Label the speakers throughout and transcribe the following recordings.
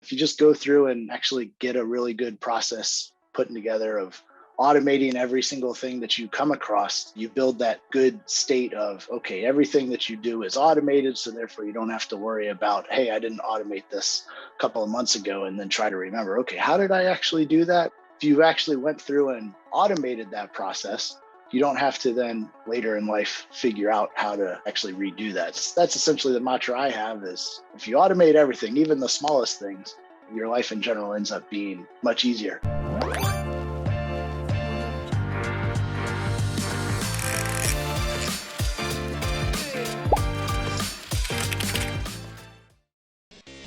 Speaker 1: If you just go through and actually get a really good process putting together of automating every single thing that you come across, you build that good state of, okay, everything that you do is automated. So therefore you don't have to worry about, hey, I didn't automate this a couple of months ago, and then try to remember, okay, how did I actually do that? If you actually went through and automated that process, you don't have to then later in life figure out how to actually redo that. That's essentially the mantra I have is if you automate everything, even the smallest things, your life in general ends up being much easier.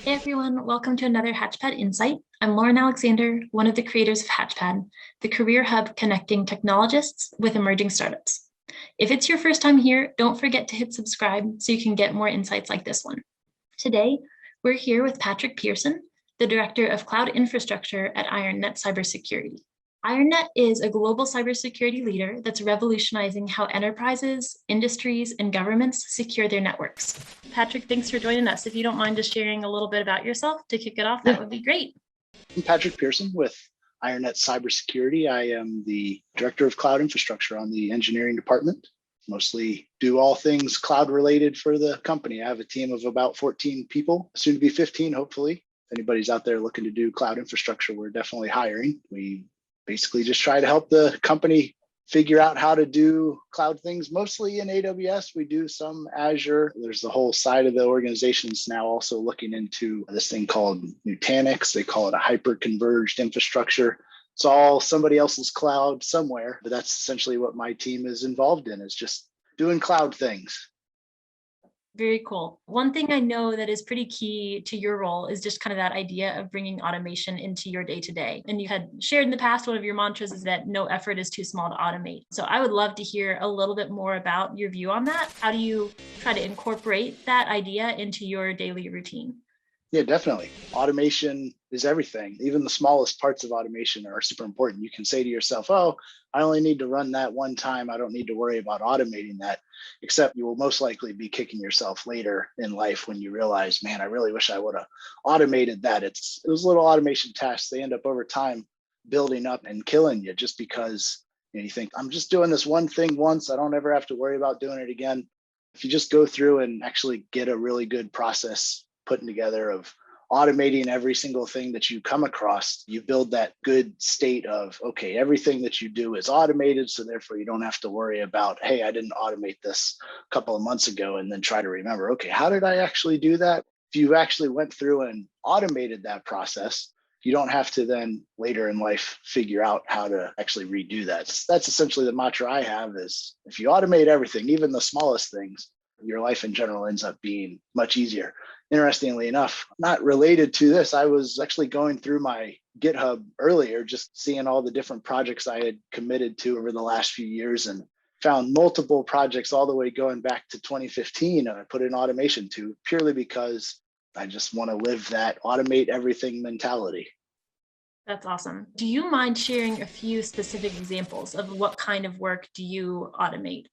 Speaker 2: Hey everyone, welcome to another Hatchpad Insight. I'm Lauren Alexander, one of the creators of Hatchpad, the career hub connecting technologists with emerging startups. If it's your first time here, don't forget to hit subscribe so you can get more insights like this one. Today, we're here with Patrick Pierson, the Director of Cloud Infrastructure at IronNet Cybersecurity. IronNet is a global cybersecurity leader that's revolutionizing how enterprises, industries, and governments secure their networks. Patrick, thanks for joining us. If you don't mind just sharing a little bit about yourself to kick it off, that would be great.
Speaker 1: I'm Patrick Pierson with IronNet Cybersecurity. I am the Director of Cloud Infrastructure on the engineering department. Mostly do all things cloud related for the company. I have a team of about 14 people, soon to be 15, hopefully. If anybody's out there looking to do cloud infrastructure, we're definitely hiring. We basically just try to help the company figure out how to do cloud things, mostly in AWS. We do some Azure. There's the whole side of the organizations now also looking into this thing called Nutanix. They call it a hyper-converged infrastructure. It's all somebody else's cloud somewhere, but that's essentially what my team is involved in, is just doing cloud things.
Speaker 2: Very cool. One thing I know that is pretty key to your role is just kind of that idea of bringing automation into your day-to-day. And you had shared in the past, one of your mantras is that no effort is too small to automate. So I would love to hear a little bit more about your view on that. How do you try to incorporate that idea into your daily routine?
Speaker 1: Yeah, definitely. Automation is everything. Even the smallest parts of automation are super important. You can say to yourself, oh, I only need to run that one time. I don't need to worry about automating that, except you will most likely be kicking yourself later in life when you realize, man, I really wish I would have automated that. It's those little automation tasks, they end up over time building up and killing you just because you think, I'm just doing this one thing once. I don't ever have to worry about doing it again. If you just go through and actually get a really good process putting together of automating every single thing that you come across, you build that good state of, okay, everything that you do is automated. So therefore you don't have to worry about, hey, I didn't automate this a couple of months ago, and then try to remember, okay, how did I actually do that? If you actually went through and automated that process, you don't have to then later in life figure out how to actually redo that. That's essentially the mantra I have is if you automate everything, even the smallest things, your life in general ends up being much easier. Interestingly enough, not related to this, I was actually going through my GitHub earlier, just seeing all the different projects I had committed to over the last few years, and found multiple projects all the way going back to 2015. And I put in automation to purely because I just want to live that automate everything mentality.
Speaker 2: That's awesome. Do you mind sharing a few specific examples of what kind of work do you automate?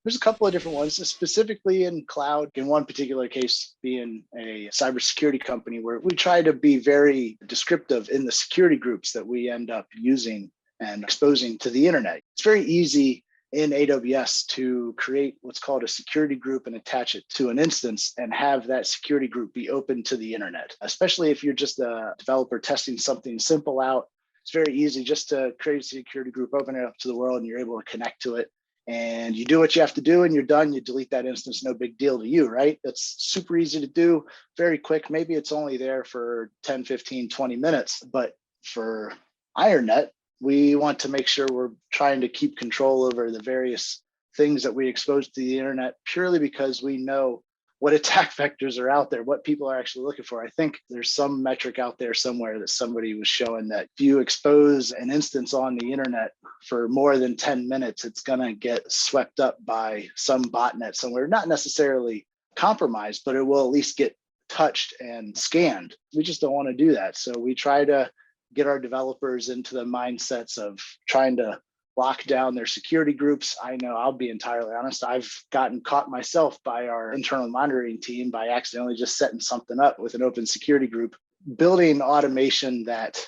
Speaker 1: There's a couple of different ones, specifically in cloud. In one particular case, being a cybersecurity company, where we try to be very descriptive in the security groups that we end up using and exposing to the internet. It's very easy in AWS to create what's called a security group and attach it to an instance and have that security group be open to the internet, especially if you're just a developer testing something simple out. It's very easy just to create a security group, open it up to the world, and you're able to connect to it. And you do what you have to do and you're done. You delete that instance, no big deal to you, right? It's super easy to do, very quick. Maybe it's only there for 10, 15, 20 minutes. But for IronNet, we want to make sure we're trying to keep control over the various things that we expose to the internet, purely because we know what attack vectors are out there, what people are actually looking for. I think there's some metric out there somewhere that somebody was showing that if you expose an instance on the internet for more than 10 minutes, it's going to get swept up by some botnet somewhere, not necessarily compromised, but it will at least get touched and scanned. We just don't want to do that. So we try to get our developers into the mindsets of trying to lock down their security groups. I know, I'll be entirely honest, I've gotten caught myself by our internal monitoring team by accidentally just setting something up with an open security group building automation that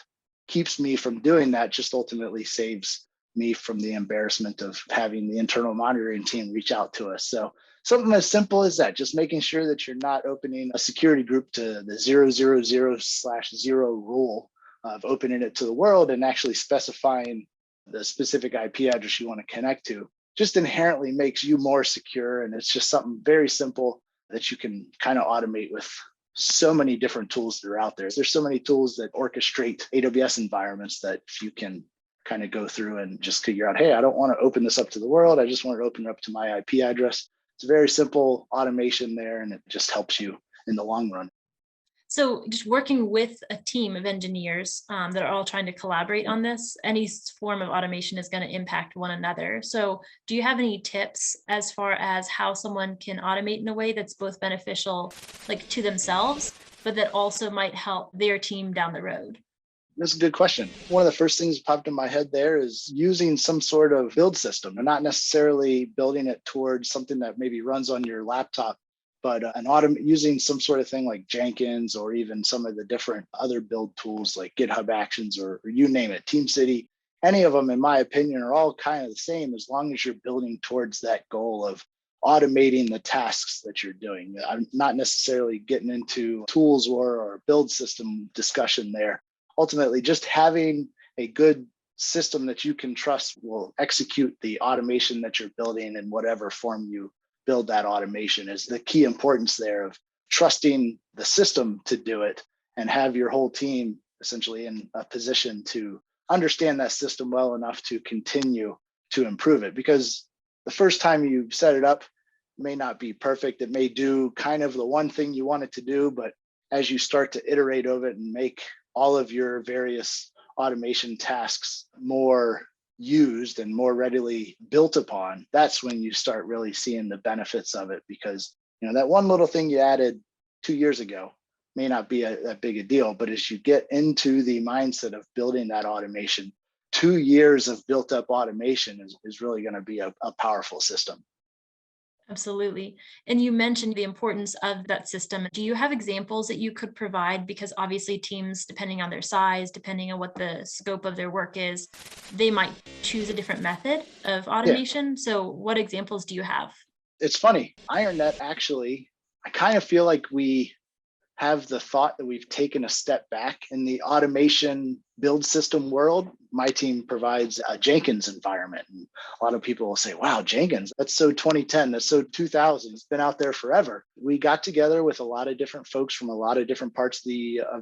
Speaker 1: keeps me from doing that just ultimately saves me from the embarrassment of having the internal monitoring team reach out to us. So something as simple as that, just making sure that you're not opening a security group to the 000/0 rule of opening it to the world and actually specifying the specific IP address you want to connect to just inherently makes you more secure. And it's just something very simple that you can kind of automate with so many different tools that are out there. There's so many tools that orchestrate AWS environments that you can kind of go through and just figure out, hey, I don't want to open this up to the world. I just want to open it up to my IP address. It's a very simple automation there, and it just helps you in the long run.
Speaker 2: So just working with a team of engineers that are all trying to collaborate on this, any form of automation is going to impact one another. So do you have any tips as far as how someone can automate in a way that's both beneficial like to themselves, but that also might help their team down the road?
Speaker 1: That's a good question. One of the first things that popped in my head there is using some sort of build system and not necessarily building it towards something that maybe runs on your laptop, but using some sort of thing like Jenkins or even some of the different other build tools like GitHub Actions or you name it, TeamCity. Any of them, in my opinion, are all kind of the same as long as you're building towards that goal of automating the tasks that you're doing. I'm not necessarily getting into tools or build system discussion there. Ultimately, just having a good system that you can trust will execute the automation that you're building in whatever form you build that automation is the key importance there of trusting the system to do it and have your whole team essentially in a position to understand that system well enough to continue to improve it. Because the first time you set it up may not be perfect. It may do kind of the one thing you want it to do, but as you start to iterate over it and make all of your various automation tasks more used and more readily built upon, that's when you start really seeing the benefits of it. Because that one little thing you added 2 years ago may not be that big a deal, but as you get into the mindset of building that automation, 2 years of built up automation is really going to be a powerful system.
Speaker 2: Absolutely. And you mentioned the importance of that system. Do you have examples that you could provide? Because obviously teams, depending on their size, depending on what the scope of their work is, they might choose a different method of automation. Yeah. So what examples do you have?
Speaker 1: It's funny. IronNet actually, I kind of feel like we have the thought that we've taken a step back in the automation build system world. My team provides a Jenkins environment. And a lot of people will say, wow, Jenkins, that's so 2010, that's so 2000, it's been out there forever. We got together with a lot of different folks from a lot of different parts of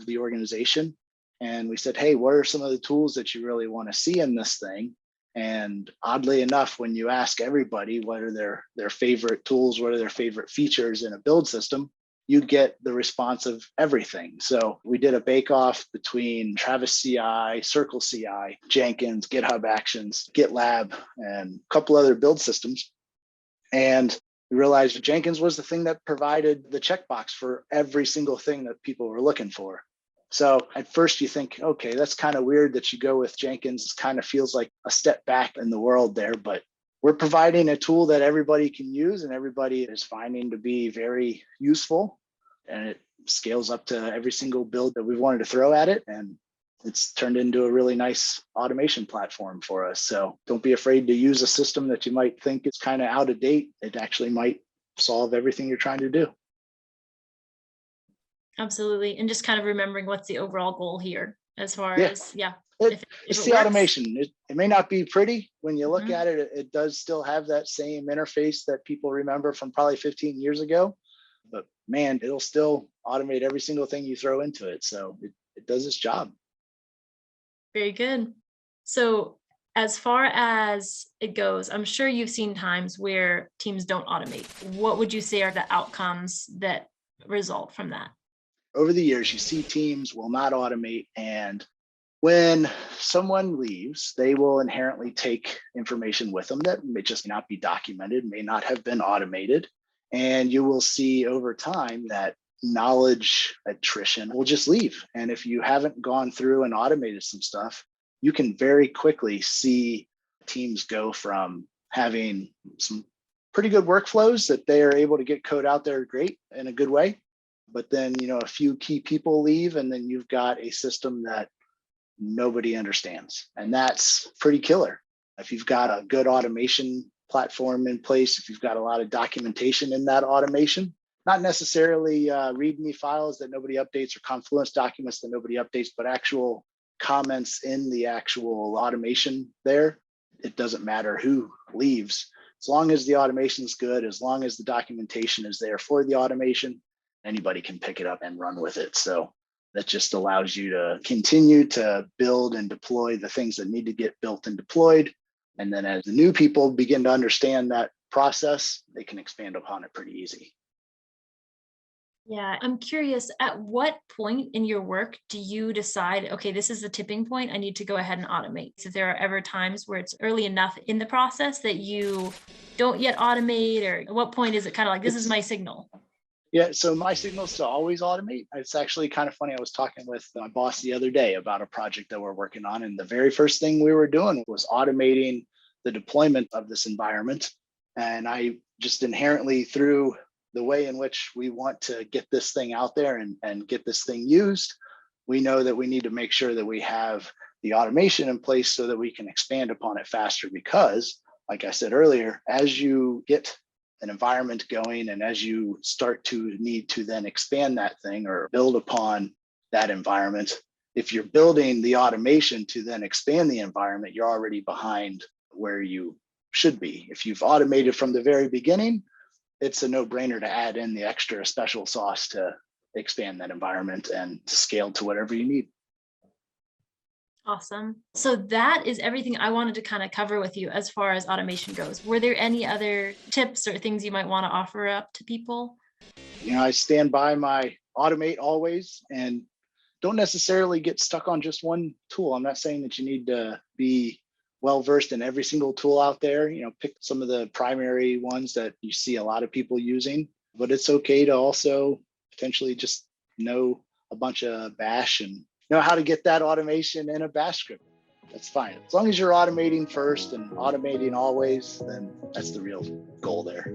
Speaker 1: the organization. And we said, hey, what are some of the tools that you really want to see in this thing? And oddly enough, when you ask everybody what are their favorite tools, what are their favorite features in a build system, you get the response of everything. So we did a bake-off between Travis CI, Circle CI, Jenkins, GitHub Actions, GitLab, and a couple other build systems. And we realized Jenkins was the thing that provided the checkbox for every single thing that people were looking for. So at first you think, okay, that's kind of weird that you go with Jenkins. It kind of feels like a step back in the world there, but we're providing a tool that everybody can use and everybody is finding to be very useful, and it scales up to every single build that we wanted to throw at it. And it's turned into a really nice automation platform for us. So don't be afraid to use a system that you might think is kind of out of date. It actually might solve everything you're trying to do.
Speaker 2: Absolutely. And just kind of remembering what's the overall goal here as far as,
Speaker 1: it's the automation. It may not be pretty when you look at it. It does still have that same interface that people remember from probably 15 years ago, but man, it'll still automate every single thing you throw into it. So it does its job.
Speaker 2: Very good. So as far as it goes, I'm sure you've seen times where teams don't automate. What would you say are the outcomes that result from that?
Speaker 1: Over the years, you see teams will not automate, and when someone leaves, they will inherently take information with them that may just not be documented, may not have been automated. And you will see over time that knowledge attrition will just leave. And if you haven't gone through and automated some stuff, you can very quickly see teams go from having some pretty good workflows that they are able to get code out there great in a good way, but then, a few key people leave, and then you've got a system that nobody understands. And that's pretty killer. If you've got a good automation platform in place, if you've got a lot of documentation in that automation, not necessarily README files that nobody updates or Confluence documents that nobody updates, but actual comments in the actual automation there, it doesn't matter who leaves. As long as the automation is good, as long as the documentation is there for the automation, anybody can pick it up and run with it. So that just allows you to continue to build and deploy the things that need to get built and deployed. And then as the new people begin to understand that process, they can expand upon it pretty easy.
Speaker 2: Yeah, I'm curious, at what point in your work do you decide, okay, this is the tipping point, I need to go ahead and automate? So there are ever times where it's early enough in the process that you don't yet automate, or at what point is it kind of like, this is my signal?
Speaker 1: Yeah, so my signal is to always automate. It's actually kind of funny. I was talking with my boss the other day about a project that we're working on, and the very first thing we were doing was automating the deployment of this environment. And I just inherently, through the way in which we want to get this thing out there and get this thing used, we know that we need to make sure that we have the automation in place so that we can expand upon it faster. Because, like I said earlier, as you get an environment going and as you start to need to then expand that thing or build upon that environment, if you're building the automation to then expand the environment, you're already behind where you should be. If you've automated from the very beginning, it's a no-brainer to add in the extra special sauce to expand that environment and to scale to whatever you need.
Speaker 2: Awesome. So that is everything I wanted to kind of cover with you as far as automation goes. Were there any other tips or things you might want to offer up to people?
Speaker 1: I stand by my automate always and don't necessarily get stuck on just one tool. I'm not saying that you need to be well-versed in every single tool out there. Pick some of the primary ones that you see a lot of people using, but it's okay to also potentially just know a bunch of bash and know how to get that automation in a bash script. That's fine. As long as you're automating first and automating always, then that's the real goal there.